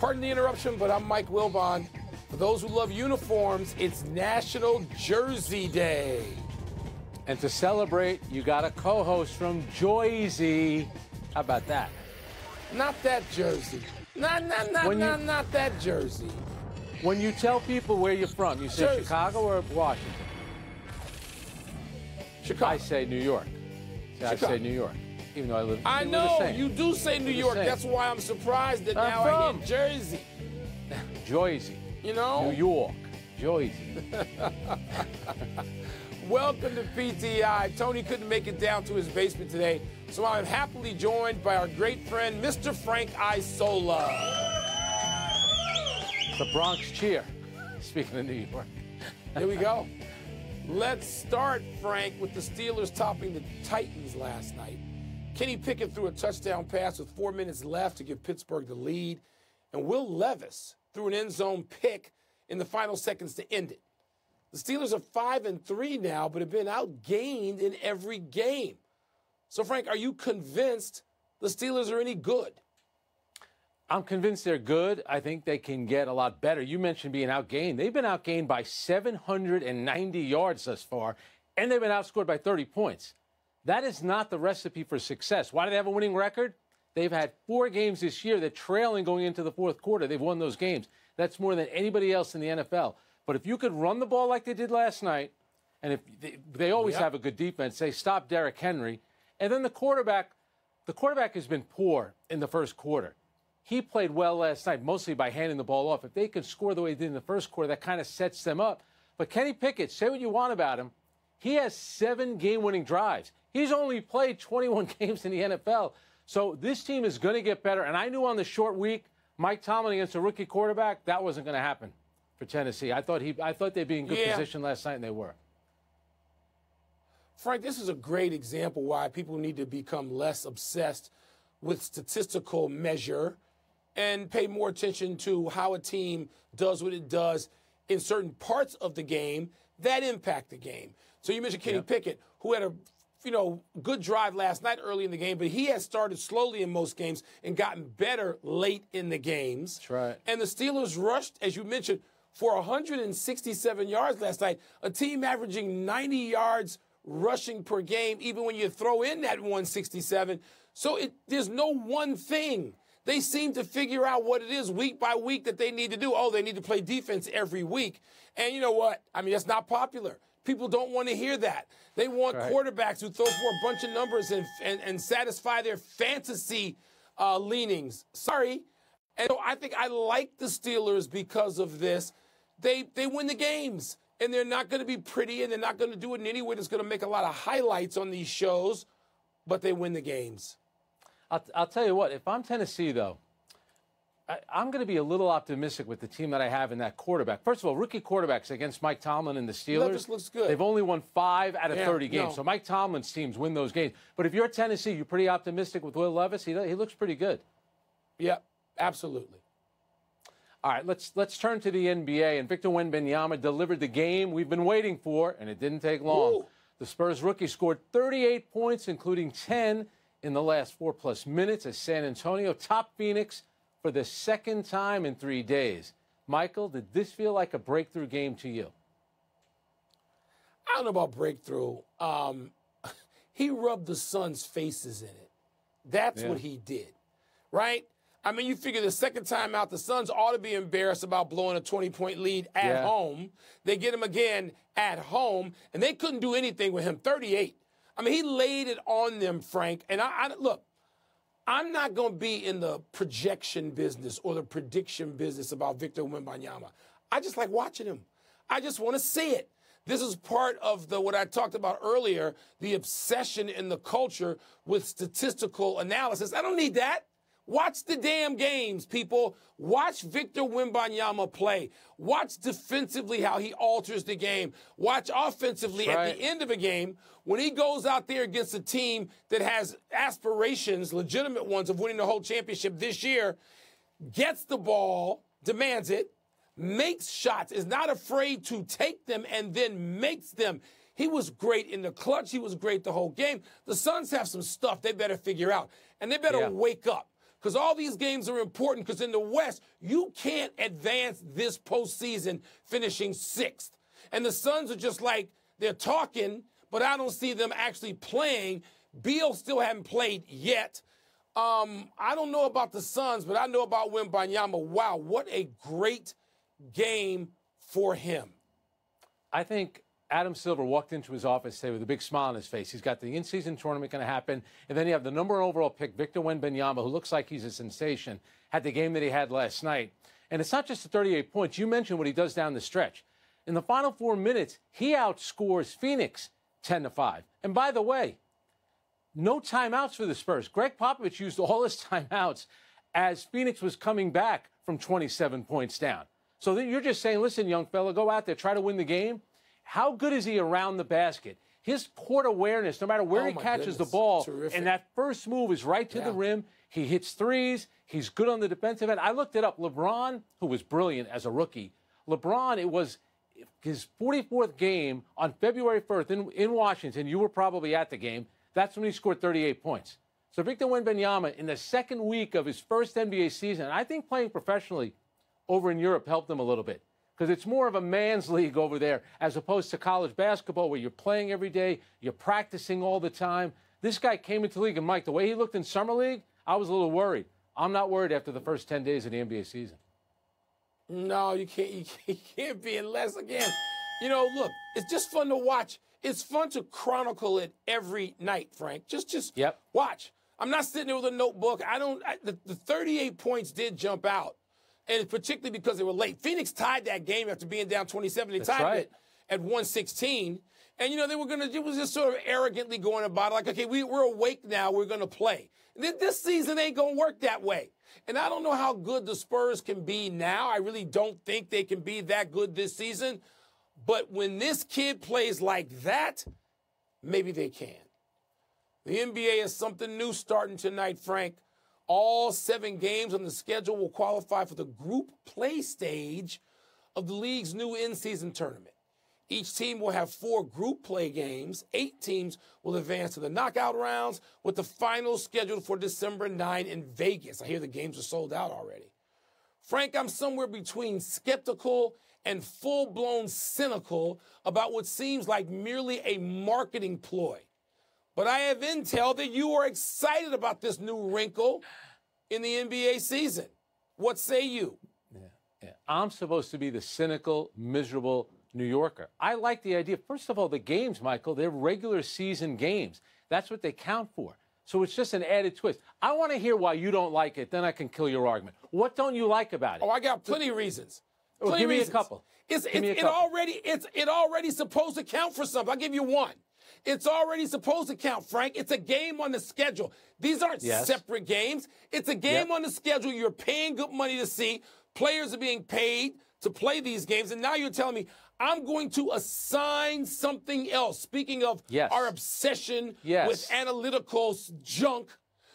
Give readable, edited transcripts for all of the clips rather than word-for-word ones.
Pardon the interruption, but I'm Mike Wilbon. For those who love uniforms, it's National Jersey Day. And to celebrate, you got a co-host from Jersey. How about that? Not that Jersey. Not that Jersey. When you tell people where you're from, you say Jersey. Chicago or Washington? Chicago. I say New York. I say New York, even though I live. I know you do say New York. That's why I'm surprised that now I hear Jersey. Jersey. You know? New York. Jersey. Welcome to PTI. Tony couldn't make it down to his basement today, so I'm happily joined by our great friend, Mr. Frank Isola. The Bronx cheer. Speaking of New York. Here we go. Let's start, Frank, with the Steelers topping the Titans last night. Kenny Pickett threw a touchdown pass with 4 minutes left to give Pittsburgh the lead, and Will Levis threw an end zone pick in the final seconds to end it. The Steelers are 5-3 now, but have been outgained in every game. So, Frank, are you convinced the Steelers are any good? I'm convinced they're good. I think they can get a lot better. You mentioned being outgained. They've been outgained by 790 yards thus far, and they've been outscored by 30 points. That is not the recipe for success. Why do they have a winning record? They've had 4 games this year. They're trailing going into the fourth quarter. They've won those games. That's more than anybody else in the NFL. But if you could run the ball like they did last night, and if they always have a good defense, they stop Derrick Henry, and then the quarterback has been poor in the first quarter. He played well last night, mostly by handing the ball off. If they can score the way they did in the first quarter, that kind of sets them up. But Kenny Pickett, say what you want about him, he has 7 game-winning drives. He's only played 21 games in the NFL. So this team is going to get better. And I knew on the short week, Mike Tomlin against a rookie quarterback, that wasn't going to happen for Tennessee. I thought they'd be in good position last night, and they were. Frank, this is a great example why people need to become less obsessed with statistical measure and pay more attention to how a team does what it does in certain parts of the game that impact the game. So you mentioned Kenny Pickett, who had a good drive last night early in the game, but he has started slowly in most games and gotten better late in the games. That's right. And the Steelers rushed, as you mentioned, for 167 yards last night, a team averaging 90 yards rushing per game, even when you throw in that 167. So there's no one thing. They seem to figure out what it is week by week that they need to do. Oh, they need to play defense every week. And you know what? I mean, that's not popular. People don't want to hear that. They want quarterbacks who throw for a bunch of numbers and satisfy their fantasy leanings. Sorry. And so I think I like the Steelers because of this. They win the games, and they're not going to be pretty, and they're not going to do it in any way that's going to make a lot of highlights on these shows, but they win the games. I'll tell you what, if I'm Tennessee, though, I'm going to be a little optimistic with the team that I have in that quarterback. First of all, rookie quarterbacks against Mike Tomlin and the Steelers. Levis looks good. They've only won 5 out of 30 games. So Mike Tomlin's teams win those games. But if you're Tennessee, you're pretty optimistic with Will Levis. He looks pretty good. Yeah, absolutely. All right, let's turn to the NBA. And Victor Wembanyama delivered the game we've been waiting for, and it didn't take long. Ooh. The Spurs rookie scored 38 points, including 10 in the last 4+ minutes as San Antonio topped Phoenix for the second time in 3 days. Michael, did this feel like a breakthrough game to you? I don't know about breakthrough. He rubbed the Suns' faces in it. That's what he did, right? I mean, you figure the second time out, the Suns ought to be embarrassed about blowing a 20-point lead at home. They get him again at home, and they couldn't do anything with him. 38. I mean, he laid it on them, Frank. And look, I'm not going to be in the projection business or the prediction business about Victor Wembanyama. I just like watching him. I just want to see it. This is part of what I talked about earlier, the obsession in the culture with statistical analysis. I don't need that. Watch the damn games, people. Watch Victor Wembanyama play. Watch defensively how he alters the game. Watch offensively at the end of a game when he goes out there against a team that has aspirations, legitimate ones, of winning the whole championship this year, gets the ball, demands it, makes shots, is not afraid to take them, and then makes them. He was great in the clutch. He was great the whole game. The Suns have some stuff they better figure out, and they better wake up. because all these games are important because in the West, you can't advance this postseason finishing 6th. And the Suns are just like, they're talking, but I don't see them actually playing. Beal still haven't played yet. I don't know about the Suns, but I know about Wembanyama. Wow, what a great game for him. I think Adam Silver walked into his office today with a big smile on his face. He's got the in-season tournament going to happen, and then you have the number 1 overall pick, Victor Wembanyama, who looks like he's a sensation, had the game that he had last night. And it's not just the 38 points. You mentioned what he does down the stretch. In the final 4 minutes, he outscores Phoenix 10-5. And by the way, no timeouts for the Spurs. Greg Popovich used all his timeouts as Phoenix was coming back from 27 points down. So then you're just saying, listen, young fella, go out there, try to win the game. How good is he around the basket? His court awareness, no matter where he catches the ball, and that first move is right to the rim. He hits threes. He's good on the defensive end. I looked it up. LeBron, who was brilliant as a rookie, LeBron, it was his 44th game on February 1st in Washington. You were probably at the game. That's when he scored 38 points. So Victor Wembanyama, in the second week of his first NBA season, I think playing professionally over in Europe helped him a little bit because it's more of a man's league over there as opposed to college basketball where you're playing every day, you're practicing all the time. This guy came into the league, and Mike, the way he looked in Summer League, I was a little worried. I'm not worried after the first 10 days of the NBA season. No, you can't be unless, again, you know, look, it's just fun to watch. It's fun to chronicle it every night, Frank. Just watch. I'm not sitting there with a notebook. The 38 points did jump out, and particularly because they were late. Phoenix tied that game after being down 27. They tied it at 116. And, you know, it was just sort of arrogantly going about it like, okay, we're awake now. We're going to play. This season ain't going to work that way. And I don't know how good the Spurs can be now. I really don't think they can be that good this season. But when this kid plays like that, maybe they can. The NBA has something new starting tonight, Frank. All 7 games on the schedule will qualify for the group play stage of the league's new in-season tournament. Each team will have 4 group play games. 8 teams will advance to the knockout rounds, with the final scheduled for December 9 in Vegas. I hear the games are sold out already. Frank, I'm somewhere between skeptical and full-blown cynical about what seems like merely a marketing ploy. But I have intel that you are excited about this new wrinkle in the NBA season. What say you? Yeah. I'm supposed to be the cynical, miserable New Yorker. I like the idea. First of all, the games, Michael, they're regular season games. That's what they count for. So it's just an added twist. I want to hear why you don't like it. Then I can kill your argument. What don't you like about it? Oh, I got plenty of reasons. Well, give me a couple. It already supposed to count for something. I'll give you one. It's already supposed to count, Frank. It's a game on the schedule. These aren't separate games. It's a game on the schedule. You're paying good money to see. Players are being paid to play these games. And now you're telling me I'm going to assign something else. Speaking of our obsession with analytical junk.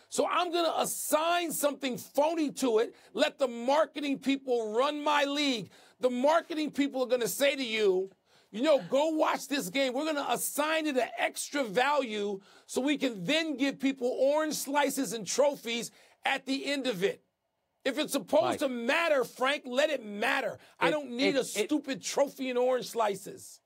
So I'm going to assign something phony to it. Let the marketing people run my league. The marketing people are going to say to you, you know, go watch this game. We're going to assign it an extra value so we can then give people orange slices and trophies at the end of it. If it's supposed to matter, Frank, let it matter. I don't need a stupid trophy and orange slices.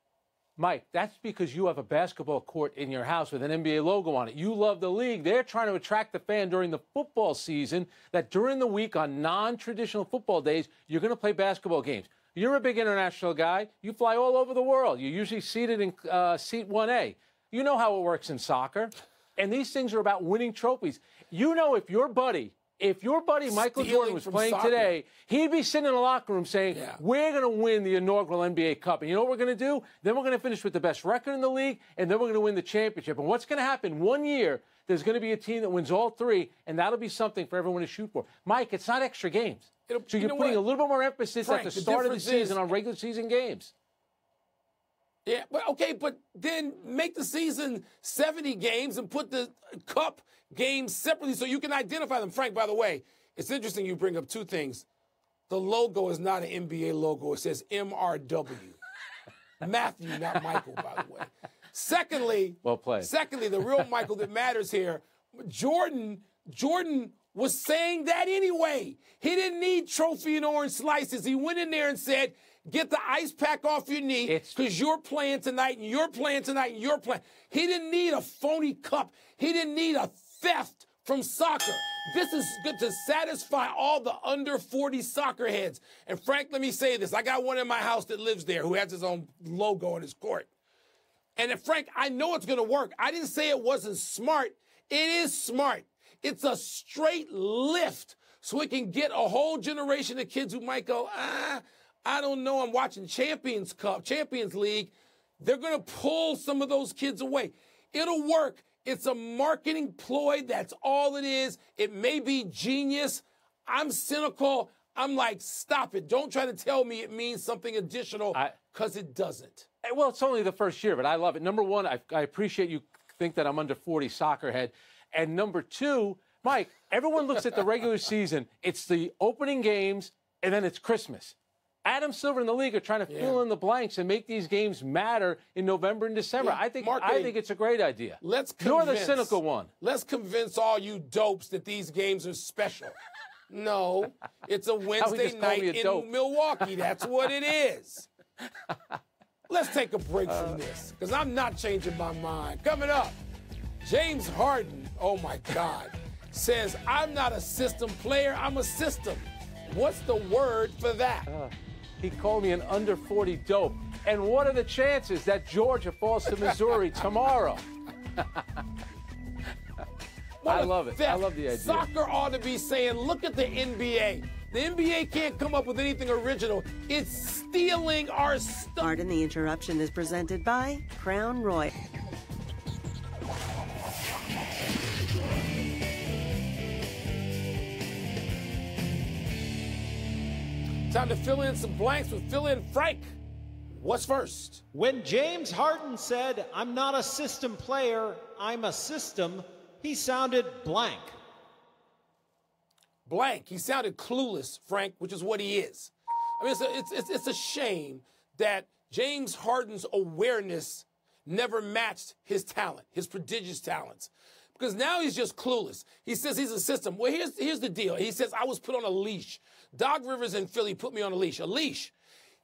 Mike, that's because you have a basketball court in your house with an NBA logo on it. You love the league. They're trying to attract the fan during the football season, that during the week on non-traditional football days, you're going to play basketball games. You're a big international guy. You fly all over the world. You're usually seated in seat 1A. You know how it works in soccer. And these things are about winning trophies. You know, if your buddy Michael Jordan was playing today, he'd be sitting in the locker room saying, we're going to win the inaugural NBA Cup. And you know what we're going to do? Then we're going to finish with the best record in the league, and then we're going to win the championship. And what's going to happen? One year, there's going to be a team that wins all 3, and that'll be something for everyone to shoot for. Mike, it's not extra games. So you're putting a little bit more emphasis at the start of the season on regular season games. Yeah, but then make the season 70 games and put the cup games separately so you can identify them. Frank, by the way, it's interesting you bring up 2 things. The logo is not an NBA logo. It says MRW. Matthew, not Michael, by the way. Secondly, well played. Secondly, the real Michael that matters here, Jordan was saying that anyway. He didn't need trophy and orange slices. He went in there and said, get the ice pack off your knee because you're playing tonight and you're playing tonight and you're playing. He didn't need a phony cup. He didn't need a theft from soccer. This is good to satisfy all the under 40 soccer heads. And Frank, let me say this. I got one in my house that lives there who has his own logo on his court. And Frank, I know it's going to work. I didn't say it wasn't smart. It is smart. It's a straight lift so we can get a whole generation of kids who might go, I don't know, I'm watching Champions League. They're going to pull some of those kids away. It'll work. It's a marketing ploy. That's all it is. It may be genius. I'm cynical. I'm like, stop it. Don't try to tell me it means something additional because it doesn't. Well, it's only the first year, but I love it. Number one, I appreciate you think that I'm under 40 soccer head. And number two, Mike, everyone looks at the regular season. It's the opening games, and then it's Christmas. Adam Silver and the league are trying to fill in the blanks and make these games matter in November and December. Yeah, I think it's a great idea. You're the cynical one. Let's convince all you dopes that these games are special. No, it's a Wednesday night in Milwaukee. That's what it is. Let's take a break from this because I'm not changing my mind. Coming up, James Harden, oh my God, says, I'm not a system player, I'm a system. What's the word for that? He called me an under 40 dope. And what are the chances that Georgia falls to Missouri tomorrow? I love it. I love the idea. Soccer ought to be saying, look at the NBA. The NBA can't come up with anything original. It's stealing our stuff. Pardon the interruption is presented by Crown Royal. Time to fill in some blanks with Fill In Frank. What's first? When James Harden said, I'm not a system player, I'm a system, he sounded blank. Blank. He sounded clueless, Frank, which is what he is. I mean, it's a shame that James Harden's awareness never matched his talent, his prodigious talents. Because now he's just clueless. He says he's a system. Well, here's the deal. He says, I was put on a leash. Doc Rivers in Philly put me on a leash. A leash.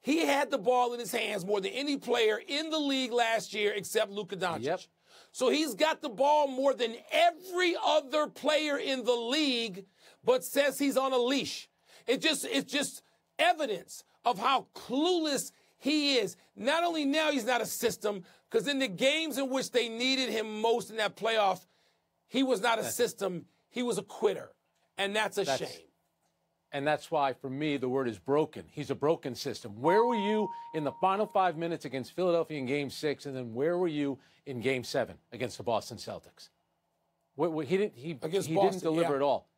He had the ball in his hands more than any player in the league last year except Luka Doncic. Yep. So he's got the ball more than every other player in the league, but says he's on a leash. It's just evidence of how clueless he is. Not only now he's not a system, because in the games in which they needed him most in that playoff, he was not a system. He was a quitter. And that's a shame. And that's why, for me, the word is broken. He's a broken system. Where were you in the final 5 minutes against Philadelphia in Game 6, and then where were you in Game 7 against the Boston Celtics? He didn't deliver at all.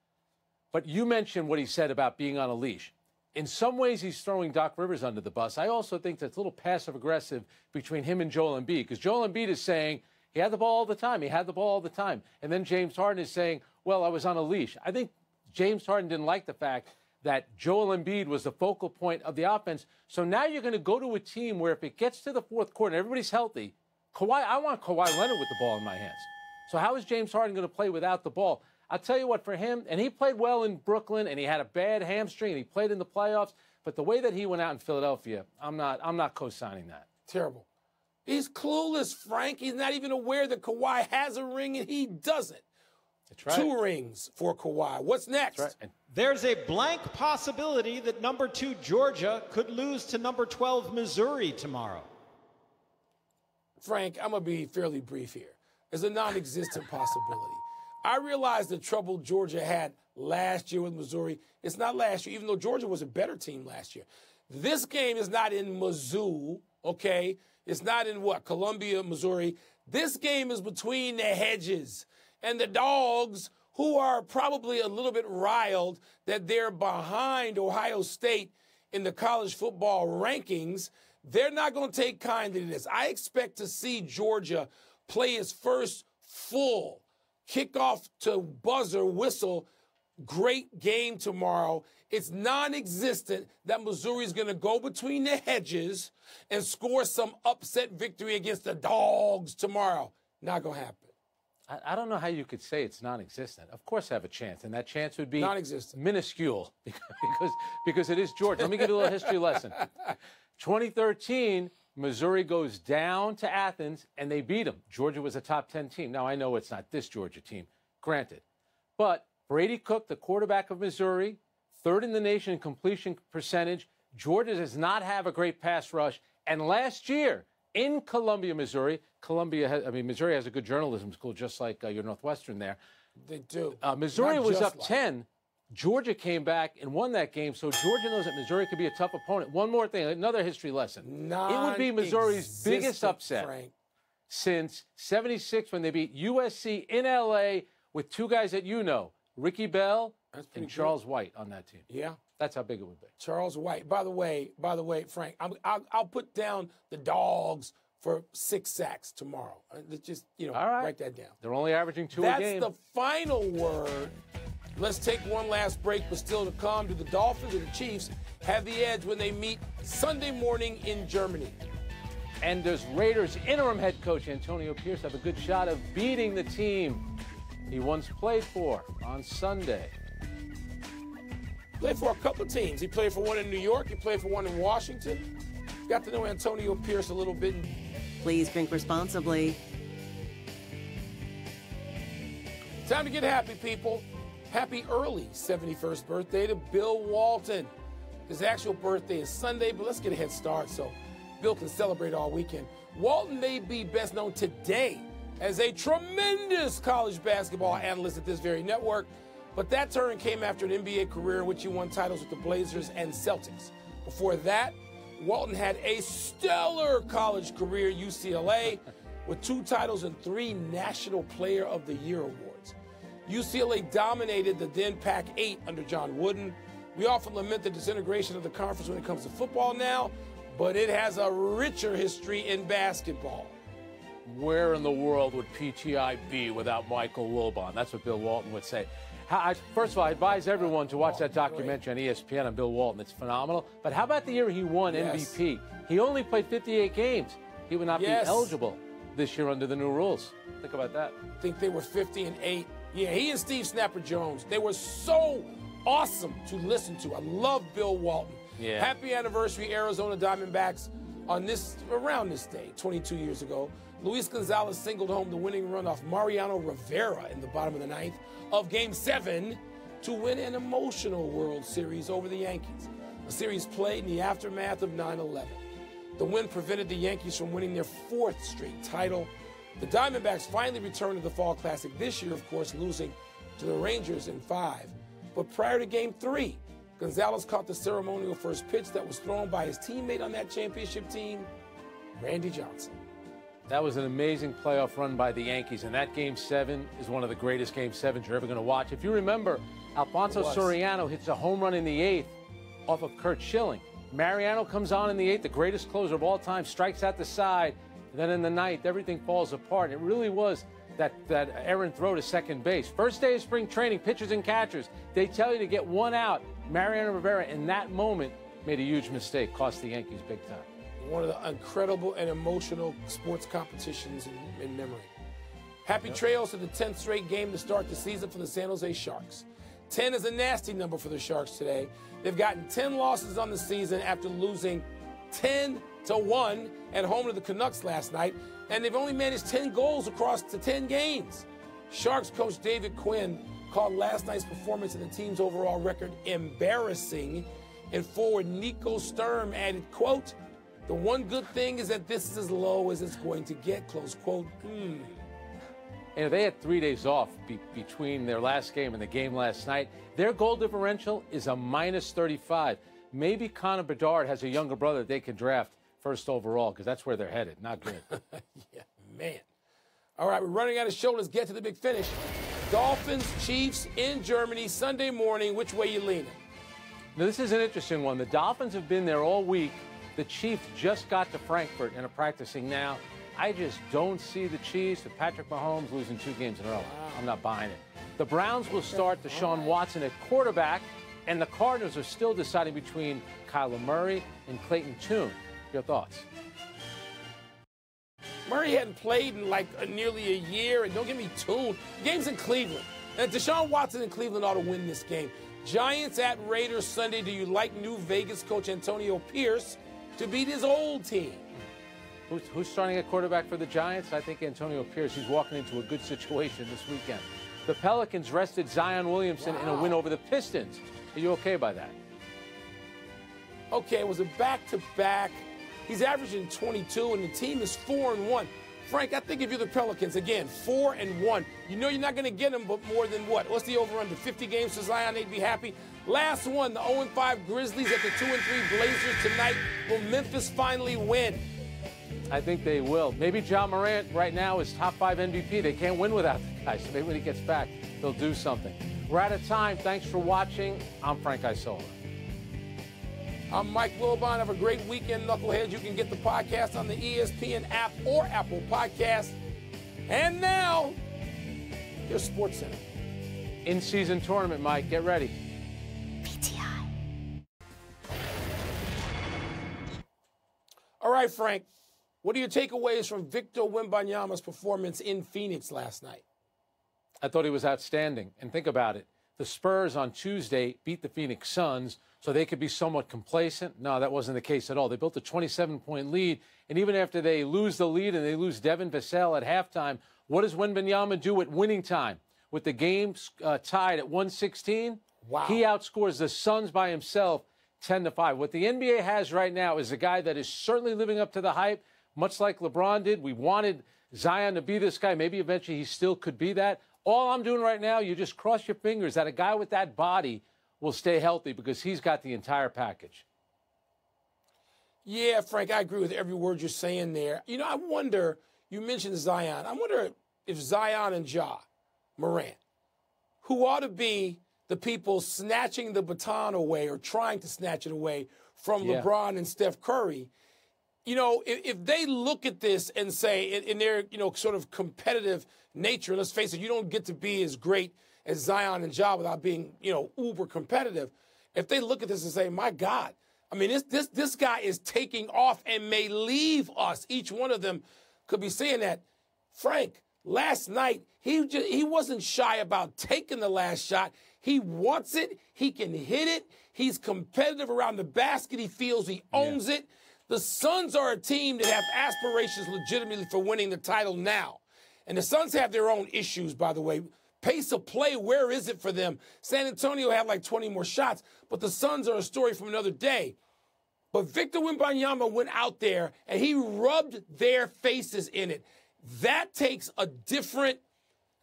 But you mentioned what he said about being on a leash. In some ways, he's throwing Doc Rivers under the bus. I also think that's a little passive-aggressive between him and Joel Embiid, because Joel Embiid is saying he had the ball all the time. He had the ball all the time. And then James Harden is saying, well, I was on a leash. I think James Harden didn't like the fact that Joel Embiid was the focal point of the offense. So now you're going to go to a team where if it gets to the fourth quarter and everybody's healthy, I want Kawhi Leonard with the ball in my hands. So how is James Harden going to play without the ball? I'll tell you what, for him, and he played well in Brooklyn, and he had a bad hamstring, and he played in the playoffs, but the way that he went out in Philadelphia, I'm not co-signing that. Terrible. He's clueless, Frank. He's not even aware that Kawhi has a ring, and he doesn't. That's right. 2 rings for Kawhi. What's next? That's right. There's a blank possibility that number 2 Georgia could lose to number 12 Missouri tomorrow. Frank, I'm going to be fairly brief here. There's a non-existent possibility. I realize the trouble Georgia had last year with Missouri. It's not last year, even though Georgia was a better team last year. This game is not in Mizzou, okay? It's not in Columbia, Missouri. This game is between the hedges and the Dogs, who are probably a little bit riled that they're behind Ohio State in the college football rankings. They're not going to take kindly to this. I expect to see Georgia play its first full kickoff to buzzer whistle great game tomorrow. It's non-existent that Missouri is going to go between the hedges and score some upset victory against the Dogs tomorrow. Not going to happen. I don't know how you could say it's non-existent. Of course, I have a chance, and that chance would be non-existent, minuscule because it is Georgia. Let me give you a little history lesson. 2013, Missouri goes down to Athens, and they beat them. Georgia was a top 10 team. Now, I know it's not this Georgia team, granted. But Brady Cook, the quarterback of Missouri, third in the nation in completion percentage. Georgia does not have a great pass rush. And last year in Columbia, Missouri, Missouri has a good journalism school, just like your Northwestern there. They do. Missouri was up 10. Georgia came back and won that game, so Georgia knows that Missouri could be a tough opponent. One more thing, another history lesson. It would be Missouri's biggest upset since '76 when they beat USC in L.A. with two guys that you know, Ricky Bell and Charles White on that team. Yeah. That's how big it would be. Charles White. By the way, Frank, I'll put down the Dogs for 6 sacks tomorrow. Let's just, write that down. They're only averaging 2 a game. That's the final word. Let's take one last break, but still to come. Do the Dolphins or the Chiefs have the edge when they meet Sunday morning in Germany? And does Raiders interim head coach Antonio Pierce have a good shot of beating the team he once played for on Sunday? Played for a couple of teams. He played for one in New York. He played for one in Washington. Got to know Antonio Pierce a little bit. Please drink responsibly. Time to get happy, people. Happy early 71st birthday to Bill Walton. His actual birthday is Sunday, but let's get a head start so Bill can celebrate all weekend. Walton may be best known today as a tremendous college basketball analyst at this very network, but that turn came after an NBA career in which he won titles with the Blazers and Celtics. Before that, Walton had a stellar college career at UCLA with 2 titles and 3 National Player of the Year awards. UCLA dominated the then Pac-8 under John Wooden. We often lament the disintegration of the conference when it comes to football now, but it has a richer history in basketball. Where in the world would PTI be without Michael Wilbon? That's what Bill Walton would say. First of all, I advise everyone to watch that documentary on ESPN on Bill Walton. It's phenomenal. But how about the year he won MVP? He only played 58 games. He would not be eligible this year under the new rules. Think about that. I think they were 50-8. Yeah, he and Steve Snapper Jones, they were so awesome to listen to. I love Bill Walton. Yeah. Happy anniversary, Arizona Diamondbacks. Around this day, 22 years ago, Luis Gonzalez singled home the winning run off Mariano Rivera in the bottom of the 9th of Game 7 to win an emotional World Series over the Yankees, a series played in the aftermath of 9/11. The win prevented the Yankees from winning their 4th straight title. The Diamondbacks finally returned to the Fall Classic this year, of course, losing to the Rangers in 5. But prior to Game 3, Gonzalez caught the ceremonial first pitch that was thrown by his teammate on that championship team, Randy Johnson. That was an amazing playoff run by the Yankees, and that Game 7 is one of the greatest Game 7s you're ever going to watch. If you remember, Alfonso Soriano hits a home run in the 8th off of Curt Schilling. Mariano comes on in the 8th, the greatest closer of all time, strikes out the side. And then in the 9th, everything falls apart. It really was that errant throw to second base. First day of spring training, pitchers and catchers, they tell you to get one out. Mariano Rivera, in that moment, made a huge mistake, cost the Yankees big time. One of the incredible and emotional sports competitions in memory. Happy trails to the 10th straight game to start the season for the San Jose Sharks. 10 is a nasty number for the Sharks today. They've gotten 10 losses on the season after losing 10-1 at home to the Canucks last night, and they've only managed 10 goals across the 10 games. Sharks coach David Quinn called last night's performance and the team's overall record embarrassing, and forward Nico Sturm added, quote, "The one good thing is that this is as low as it's going to get," close quote. And they had 3 days off between their last game and the game last night. Their goal differential is a -35. Maybe Connor Bedard has a younger brother they can draft first overall, because that's where they're headed. Not good. Yeah, man. All right, we're running out of show. Let's get to the big finish. Dolphins, Chiefs in Germany, Sunday morning. Which way you leaning? Now, this is an interesting one. The Dolphins have been there all week. The Chiefs just got to Frankfurt and are practicing now. I just don't see the Chiefs with Patrick Mahomes losing 2 games in a row. I'm not buying it. The Browns will start Deshaun Watson at quarterback, and the Cardinals are still deciding between Kyler Murray and Clayton Tune. Your thoughts? Murray hadn't played in like nearly a year, and don't get me tuned. The game's in Cleveland. And Deshaun Watson in Cleveland ought to win this game. Giants at Raiders Sunday. Do you like new Vegas coach Antonio Pierce to beat his old team? Who's starting at quarterback for the Giants? I think Antonio Pierce. He's walking into a good situation this weekend. The Pelicans rested Zion Williamson in a win over the Pistons. Are you okay by that? Okay, it was a back-to-back. He's averaging 22, and the team is 4-1. Frank, I think if you're the Pelicans, again, 4-1, you know you're not going to get them, but more than what? What's the over-under? 50 games for Zion, they'd be happy. Last one, the 0-5 Grizzlies at the 2-3 Blazers tonight. Will Memphis finally win? I think they will. Maybe John Morant right now is top 5 MVP. They can't win without the guy, so maybe when he gets back, they'll do something. We're out of time. Thanks for watching. I'm Frank Isola. I'm Mike Wilbon. Have a great weekend, Knuckleheads. You can get the podcast on the ESPN app or Apple Podcast. And now, here's SportsCenter. In-season tournament, Mike. Get ready. PTI. All right, Frank. What are your takeaways from Victor Wembanyama's performance in Phoenix last night? I thought he was outstanding. And think about it. The Spurs on Tuesday beat the Phoenix Suns, so they could be somewhat complacent. No, that wasn't the case at all. They built a 27-point lead, and even after they lose the lead and they lose Devin Vassell at halftime, what does Wembanyama do at winning time? With the game tied at 116, wow. He outscores the Suns by himself 10-5. What the NBA has right now is a guy that is certainly living up to the hype, much like LeBron did. We wanted Zion to be this guy. Maybe eventually he still could be that. All I'm doing right now, you just cross your fingers that a guy with that body will stay healthy because he's got the entire package. Yeah, Frank, I agree with every word you're saying there. You know, I wonder, you mentioned Zion. I wonder if Zion and Ja Morant, who ought to be the people snatching the baton away or trying to snatch it away from LeBron and Steph Curry, you know, if they look at this and say, in their, you know, sort of competitive nature, let's face it, you don't get to be as great as Zion and Ja without being, you know, uber competitive. If they look at this and say, my God, I mean, this guy is taking off and may leave us. Each one of them could be saying that. Frank, last night, he wasn't shy about taking the last shot. He wants it. He can hit it. He's competitive around the basket. He feels he owns it. The Suns are a team that have aspirations legitimately for winning the title now. And the Suns have their own issues, by the way. Pace of play, where is it for them? San Antonio had like 20 more shots, but the Suns are a story from another day. But Victor Wembanyama went out there and he rubbed their faces in it. That takes a different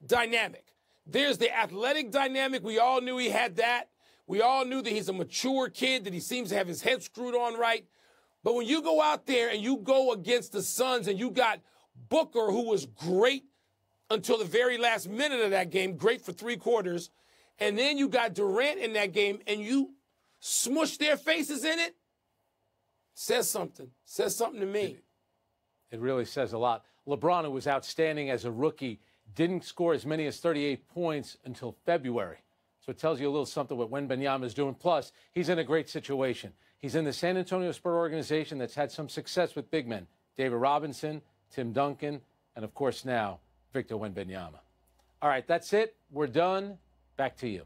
dynamic. There's the athletic dynamic. We all knew he had that. We all knew that he's a mature kid, that he seems to have his head screwed on right. But when you go out there and you go against the Suns and you got Booker, who was great until the very last minute of that game, great for 3 quarters, and then you got Durant in that game and you smush their faces in it, says something to me. It really says a lot. LeBron, who was outstanding as a rookie, didn't score as many as 38 points until February. So it tells you a little something what Wembanyama is doing. Plus, he's in a great situation. He's in the San Antonio Spurs organization that's had some success with big men. David Robinson, Tim Duncan, and, of course, now Victor Wembanyama. All right, that's it. We're done. Back to you.